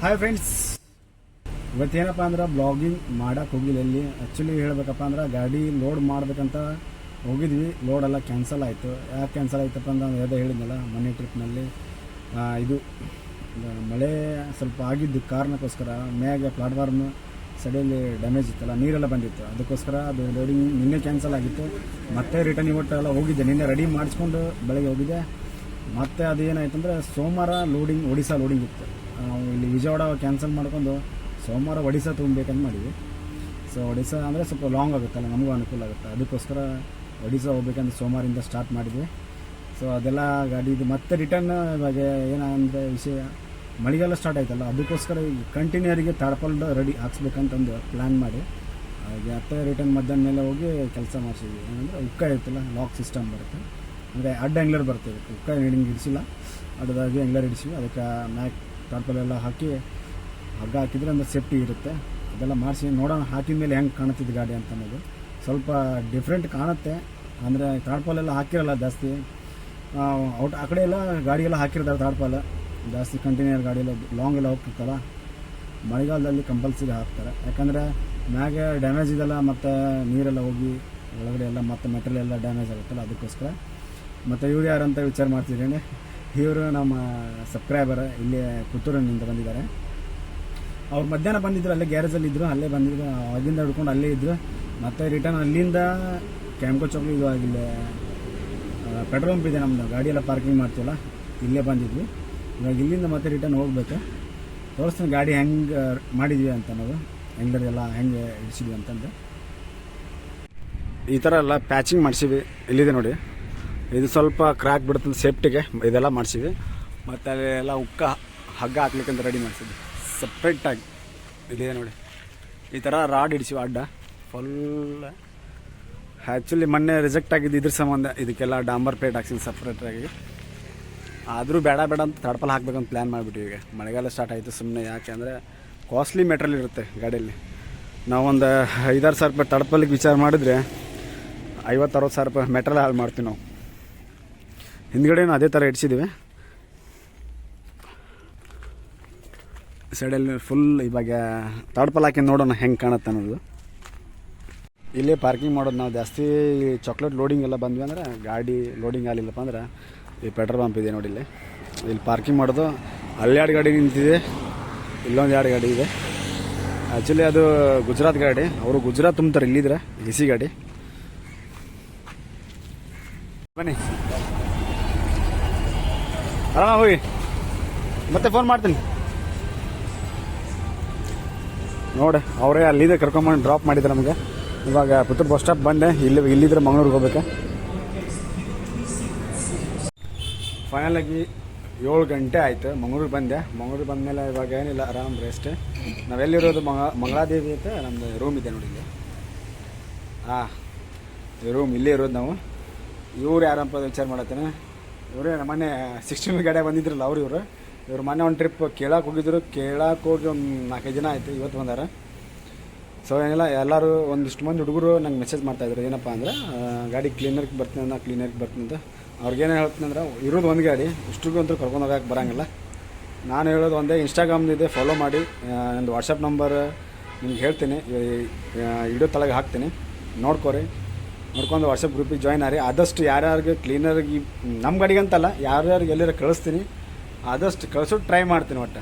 Hi friends, ಇವತ್ತೇನಪ್ಪ ಅಂದ್ರೆ blogging ಮಾಡೋಕೆ ಹೋಗಿಲ್ಲ. ಇಲ್ಲಿ ಆ್ಯಕ್ಚುಲಿ ಹೇಳಬೇಕಪ್ಪ ಅಂದ್ರೆ ಗಾಡಿ ಲೋಡ್ ಮಾಡಬೇಕಂತ ಹೋಗಿದ್ವಿ. ಲೋಡೆಲ್ಲ ಕ್ಯಾನ್ಸಲ್ ಆಯಿತು. ಯಾಕೆ ಕ್ಯಾನ್ಸಲ್ ಆಯ್ತಪ್ಪ ಅಂದ್ರೆ ಅದೇ ಹೇಳಿದ್ನಲ್ಲ, ಮೊನ್ನೆ ಟ್ರಿಪ್ನಲ್ಲಿ ಇದು ಮಳೆ ಸ್ವಲ್ಪ ಆಗಿದ್ದು ಕಾರಣಕ್ಕೋಸ್ಕರ ಮ್ಯಾಗ ಪ್ಲಾಟ್ಫಾರ್ಮ್ ಸೈಡಲ್ಲಿ ಡ್ಯಾಮೇಜ್ ಇತ್ತಲ್ಲ, ನೀರೆಲ್ಲ ಬಂದಿತ್ತು. ಅದಕ್ಕೋಸ್ಕರ ಅದು ಲೋಡಿಂಗ್ ನಿನ್ನೆ ಕ್ಯಾನ್ಸಲ್ ಆಗಿತ್ತು. ಮತ್ತೆ ರಿಟರ್ನ್ ಇವತ್ತೆಲ್ಲ ಹೋಗಿದ್ದೆ. ನಿನ್ನೆ ರೆಡಿ ಮಾಡಿಸ್ಕೊಂಡು ಬೆಳಗ್ಗೆ ಹೋಗಿದ್ದೆ. ಮತ್ತು ಅದೇನಾಯ್ತು ಅಂದರೆ ಸೋಮವಾರ ಲೋಡಿಂಗ್ ಒಡಿಶಾ ಲೋಡಿಂಗ್ ಇತ್ತು. ಇಲ್ಲಿ ವಿಜಯವಾಡ ಕ್ಯಾನ್ಸಲ್ ಮಾಡ್ಕೊಂಡು ಸೋಮವಾರ ಒಡಿಶಾ ತೊಗೊಬೇಕಂತ ಮಾಡಿದ್ವಿ. ಸೊ ಒಡಿಶಾ ಅಂದರೆ ಸ್ವಲ್ಪ ಲಾಂಗ್ ಆಗುತ್ತಲ್ಲ, ನಮಗೂ ಅನುಕೂಲ ಆಗುತ್ತೆ. ಅದಕ್ಕೋಸ್ಕರ ಒಡಿಶಾ ಹೋಗ್ಬೇಕಂದ್ರೆ ಸೋಮವಾರಿಂದ ಸ್ಟಾರ್ಟ್ ಮಾಡಿದ್ವಿ. ಸೊ ಅದೆಲ್ಲ ಗಾಡಿದು ಮತ್ತೆ ರಿಟರ್ನ್ ಇವಾಗ ಏನಂದರೆ ವಿಷಯ, ಮಳೆಗಾಲ ಸ್ಟಾರ್ಟ್ ಆಯ್ತಲ್ಲ, ಅದಕ್ಕೋಸ್ಕರ ಈ ಕಂಟೈನರಿಗೆ ತಾಡ್ಪಲ್ಡ್ ರೆಡಿ ಹಾಕ್ಸ್ಬೇಕಂತಂದು ಪ್ಲ್ಯಾನ್ ಮಾಡಿ ಮತ್ತೆ ರಿಟರ್ನ್ ಮಧ್ಯಾಹ್ನ ಮೇಲೆ ಹೋಗಿ ಕೆಲಸ ಮಾಡಿಸಿದ್ವಿ. ಏನಂದರೆ ಉಕ್ಕ ಇರುತ್ತಲ್ಲ, ಲಾಕ್ ಸಿಸ್ಟಮ್ ಬರುತ್ತೆ, ಅಂದರೆ ಅಡ್ಡ ಆ್ಯಂಗ್ಲರ್ ಬರ್ತದೆ. ಉಕ್ಕ ನೀಡಿಂಗ್ ಇಡಿಸಿಲ್ಲ, ಅಡ್ಡದಾಗಿ ಆ್ಯಂಗ್ಲರ್ ಇಡಿಸಿವಿ. ಅದಕ್ಕೆ ಮ್ಯಾಕ್ ತಾಡ್ಪಲೆಲ್ಲ ಹಾಕಿ ಹಗ್ಗ ಹಾಕಿದರೆ ಅಂದರೆ ಸೇಫ್ಟಿ ಇರುತ್ತೆ. ಅದೆಲ್ಲ ಮಾಡಿಸಿ ನೋಡೋಣ ಹಾಕಿದ ಮೇಲೆ ಹೆಂಗೆ ಕಾಣುತ್ತಿದ್ದು ಗಾಡಿ ಅಂತ ಅನ್ನೋದು. ಸ್ವಲ್ಪ ಡಿಫ್ರೆಂಟ್ ಕಾಣುತ್ತೆ, ಅಂದರೆ ತಾಡ್ಪಾಲೆಲ್ಲ ಹಾಕಿರಲ್ಲ ಜಾಸ್ತಿ. ಔಟ್ ಆ ಕಡೆ ಎಲ್ಲ ಗಾಡಿಯೆಲ್ಲ ಹಾಕಿರ್ತಾರೆ ತಾಡ್ಪಾಲ ಜಾಸ್ತಿ. ಕಂಟೈನರ್ ಗಾಡಿಯೆಲ್ಲ ಲಾಂಗ್ ಎಲ್ಲ ಹೋಗ್ತಿರ್ತಲ್ಲ, ಮಳೆಗಾಲದಲ್ಲಿ ಕಂಪಲ್ಸರಿ ಹಾಕ್ತಾರೆ. ಯಾಕಂದರೆ ಮ್ಯಾಗೆ ಡ್ಯಾಮೇಜ್ ಇದೆಲ್ಲ, ಮತ್ತು ನೀರೆಲ್ಲ ಹೋಗಿ ಒಳಗಡೆ ಎಲ್ಲ ಮತ್ತು ಮೆಟೀರಿಯಲ್ ಎಲ್ಲ ಡ್ಯಾಮೇಜ್ ಆಗುತ್ತಲ್ಲ, ಅದಕ್ಕೋಸ್ಕರ. ಮತ್ತು ಇವ್ರು ಯಾರಂತ ವಿಚಾರ ಮಾಡ್ತಿದ್ದೀನಿ, ಇವರು ನಮ್ಮ ಸಬ್ಸ್ಕ್ರೈಬರ್, ಇಲ್ಲೇ ಪುತ್ತೂರಿನಿಂದ ಬಂದಿದ್ದಾರೆ. ಅವ್ರು ಮಧ್ಯಾಹ್ನ ಬಂದಿದ್ದರು, ಅಲ್ಲೇ ಗ್ಯಾರೇಜಲ್ಲಿ ಇದ್ದರು, ಅಲ್ಲೇ ಬಂದಿದ್ರು. ಆಗಿಂದ ಹಿಡ್ಕೊಂಡು ಅಲ್ಲೇ ಇದ್ದರು. ಮತ್ತು ರಿಟರ್ನ್ ಅಲ್ಲಿಂದ ಕ್ಯಾಂಕೋ ಚೌಕ್ ಇದು ಆಗಿಲ್ಲ, ಪೆಟ್ರೋಲ್ ಪಂಪ್ ಇದೆ ನಮ್ಮದು, ಗಾಡಿಯೆಲ್ಲ ಪಾರ್ಕಿಂಗ್ ಮಾಡ್ತೀವಲ್ಲ, ಇಲ್ಲೇ ಬಂದಿದ್ವಿ. ಇವಾಗ ಇಲ್ಲಿಂದ ಮತ್ತೆ ರಿಟರ್ನ್ ಹೋಗ್ಬೇಕು. ತೋರಿಸ್ತೀನಿ ಗಾಡಿ ಹೆಂಗೆ ಮಾಡಿದ್ವಿ ಅಂತ, ನಾವು ಹೆಂಗರೆಲ್ಲ ಹೆಂಗೆ ಇಡಿಸಿದ್ವಿ ಅಂತಂದು. ಈ ಥರ ಎಲ್ಲ ಪ್ಯಾಚಿಂಗ್ ಮಾಡಿಸಿವಿ. ಇಲ್ಲಿದೆ ನೋಡಿ, ಇದು ಸ್ವಲ್ಪ ಕ್ರ್ಯಾಕ್ ಬಿಡುತ್ತೆ ಸೇಫ್ಟಿಗೆ, ಇದೆಲ್ಲ ಮಾಡಿಸಿವಿ. ಮತ್ತು ಅಲ್ಲೆಲ್ಲ ಉಕ್ಕ ಹಗ್ಗ ಹಾಕ್ಲಿಕ್ಕಂತ ರೆಡಿ ಮಾಡಿಸಿದ್ವಿ ಸಪ್ರೇಟಾಗಿ. ಇಲ್ಲಿದೆ ನೋಡಿ, ಈ ಥರ ರಾಡ್ ಇಡಿಸಿವಿ ಅಡ್ಡ ಫುಲ್. ಆ್ಯಕ್ಚುಲಿ ಮೊನ್ನೆ ರಿಜೆಕ್ಟ್ ಆಗಿದ್ದು ಇದ್ರ ಸಂಬಂಧ ಇದಕ್ಕೆಲ್ಲ ಡಾಂಬರ್ ಪ್ಲೇಟ್ ಹಾಕ್ಸಿದ್ದು ಸಪ್ರೇಟಾಗಿ. ಆದರೂ ಬೇಡ ಅಂತ ತಾಡ್ಪಲ್ ಹಾಕ್ಬೇಕಂತ ಪ್ಲ್ಯಾನ್ ಮಾಡಿಬಿಟ್ಟು ಈಗ ಮಳೆಗಾಲ ಸ್ಟಾರ್ಟ್ ಆಯಿತು. ಸುಮ್ಮನೆ ಯಾಕೆ ಅಂದರೆ ಕಾಸ್ಟ್ಲಿ ಮೆಟೀರಿಯಲ್ ಇರುತ್ತೆ ಗಾಡಿಯಲ್ಲಿ. ನಾವೊಂದು 5-6 ಸಾವಿರ ರೂಪಾಯಿ ತಾಡ್ಪಲ್ಲಿಗೆ ವಿಚಾರ ಮಾಡಿದ್ರೆ 50-60 ಸಾವಿರ ರೂಪಾಯಿ ಮೆಟೀರಿಯಲ್ ಹಾಳು ಮಾಡ್ತೀವಿ ನಾವು. ಹಿಂದ್ಗಡೆನೂ ಅದೇ ಥರ ಇಡಿಸಿದ್ದೀವಿ. ಸೈಡಲ್ಲಿ ಫುಲ್ ಇವಾಗ ತಾಡ್ಪಲ್ ಹಾಕಿ ನೋಡೋಣ ಹೆಂಗೆ ಕಾಣುತ್ತೆ ಅನ್ನೋದು. ಇಲ್ಲೇ ಪಾರ್ಕಿಂಗ್ ಮಾಡೋದು ನಾವು ಜಾಸ್ತಿ. ಚಾಕ್ಲೇಟ್ ಲೋಡಿಂಗ್ ಎಲ್ಲ ಬಂದ್ವಿ ಅಂದರೆ ಗಾಡಿ ಲೋಡಿಂಗ್ ಆಗಲಿಲ್ಲಪ್ಪ ಅಂದ್ರೆ ಈ ಪೆಟ್ರೋಲ್ ಪಂಪ್ ಇದೆ ನೋಡಿ, ಇಲ್ಲಿ ಪಾರ್ಕಿಂಗ್ ಮಾಡೋದು. ಅಲ್ಲಿ 2 ಗಾಡಿ ನಿಂತಿದೆ, ಇಲ್ಲೊಂದು 2 ಗಾಡಿ ಇದೆ. ಆ್ಯಕ್ಚುಲಿ ಅದು ಗುಜರಾತ್ ಗಾಡಿ, ಅವರು ಗುಜರಾತ್ ತುಂಬ್ತಾರೆ. ಇಲ್ಲಿದ್ರೆ AC ಗಾಡಿ. ಬನ್ನಿ ಆರಾಮ ಹೋಗಿ, ಮತ್ತೆ ಫೋನ್ ಮಾಡ್ತೀನಿ ನೋಡಿ. ಅವರೇ ಅಲ್ಲಿದೆ ಕರ್ಕೊಂಬಂದು ಡ್ರಾಪ್ ಮಾಡಿದ್ದಾರೆ ನಮಗೆ. ಇವಾಗ ಪುತ್ತೂರು ಬಸ್ ಸ್ಟಾಪ್ ಬಂದೆ. ಇಲ್ಲಿದ್ರೆ ಮಂಗಳೂರಿಗೆ ಹೋಗ್ಬೇಕು. ಫೈನಲಾಗಿ 7 ಗಂಟೆ ಆಯಿತು, ಮಂಗಳೂರಿಗೆ ಬಂದೆ. ಮಂಗಳೂರಿಗೆ ಬಂದಮೇಲೆ ಇವಾಗ ಏನಿಲ್ಲ, ಆರಾಮ್ ರೆಸ್ಟ್. ನಾವೆಲ್ಲಿರೋದು ಮಂಗಳಾದೇವಿ ಅಂತ ನಮ್ಮದು ರೂಮ್ ಇದೆ ನೋಡಿ ಇಲ್ಲಿ. ಈ ರೂಮ್ ಇಲ್ಲೇ ಇರೋದು ನಾವು. ಇವ್ರು ಯಾರಪ್ಪ ವಿಚಾರ ಮಾಡತ್ತೇನೆ, ಇವರೇ ಮೊನ್ನೆ 16 ಗಾಡಿ ಬಂದಿದ್ರಲ್ಲ ಇವರು ಮೊನ್ನೆ ಒಂದು ಟ್ರಿಪ್ ಕೇಳಕ್ಕೆ ಹೋಗಿದ್ರು. ಕೇಳಕ್ಕೆ ಹೋಗಿ ಒಂದು 4-5 ದಿನ ಆಯಿತು, ಇವತ್ತು ಬಂದಾರ. ಸೊ ಏನಿಲ್ಲ, ಎಲ್ಲರೂ ಒಂದಿಷ್ಟು ಮಂದಿ ಹುಡುಗರು ನಂಗೆ ಮೆಸೇಜ್ ಮಾಡ್ತಾಯಿದ್ರು. ಏನಪ್ಪ ಅಂದ್ರೆ ಗಾಡಿ ಕ್ಲೀನರ್ಗೆ ಬರ್ತೀನಿ ಅಂತ. ಅವ್ರಿಗೇನು ಹೇಳ್ತೀನಿ ಅಂದ್ರೆ, ಇರೋದು ಒಂದು ಗಾಡಿ, ಇಷ್ಟಿಗೂ ಅಂತೂ ಕರ್ಕೊಂಡು ಹೋಗಕ್ಕೆ ಬರೋಂಗಿಲ್ಲ. ನಾನು ಹೇಳೋದು ಒಂದೇ, ಇನ್ಸ್ಟಾಗ್ರಾಮ್ದಿದೆ, ಫಾಲೋ ಮಾಡಿ. ನಂದು ವಾಟ್ಸಪ್ ನಂಬರ್ ನಿಮ್ಗೆ ಹೇಳ್ತೀನಿ, ವಿಡಿಯೋ ತಳಗೆ ಹಾಕ್ತೀನಿ, ನೋಡ್ಕೊಂಡು ವಾಟ್ಸಪ್ ಗ್ರೂಪಿಗೆ ಜಾಯ್ನ್ ಆಗಿ. ಆದಷ್ಟು ಯಾರ್ಯಾರಿಗೆ ಕ್ಲೀನರ್ಗೆ ನಮ್ಮ ಗಾಡಿಗೆ ಅಂತಲ್ಲ, ಯಾರ್ಯಾರಿಗೆ ಎಲ್ಲರ ಕಳಿಸ್ತೀನಿ, ಆದಷ್ಟು ಕಳ್ಸೋದು ಟ್ರೈ ಮಾಡ್ತೀನಿ ಒಟ್ಟು.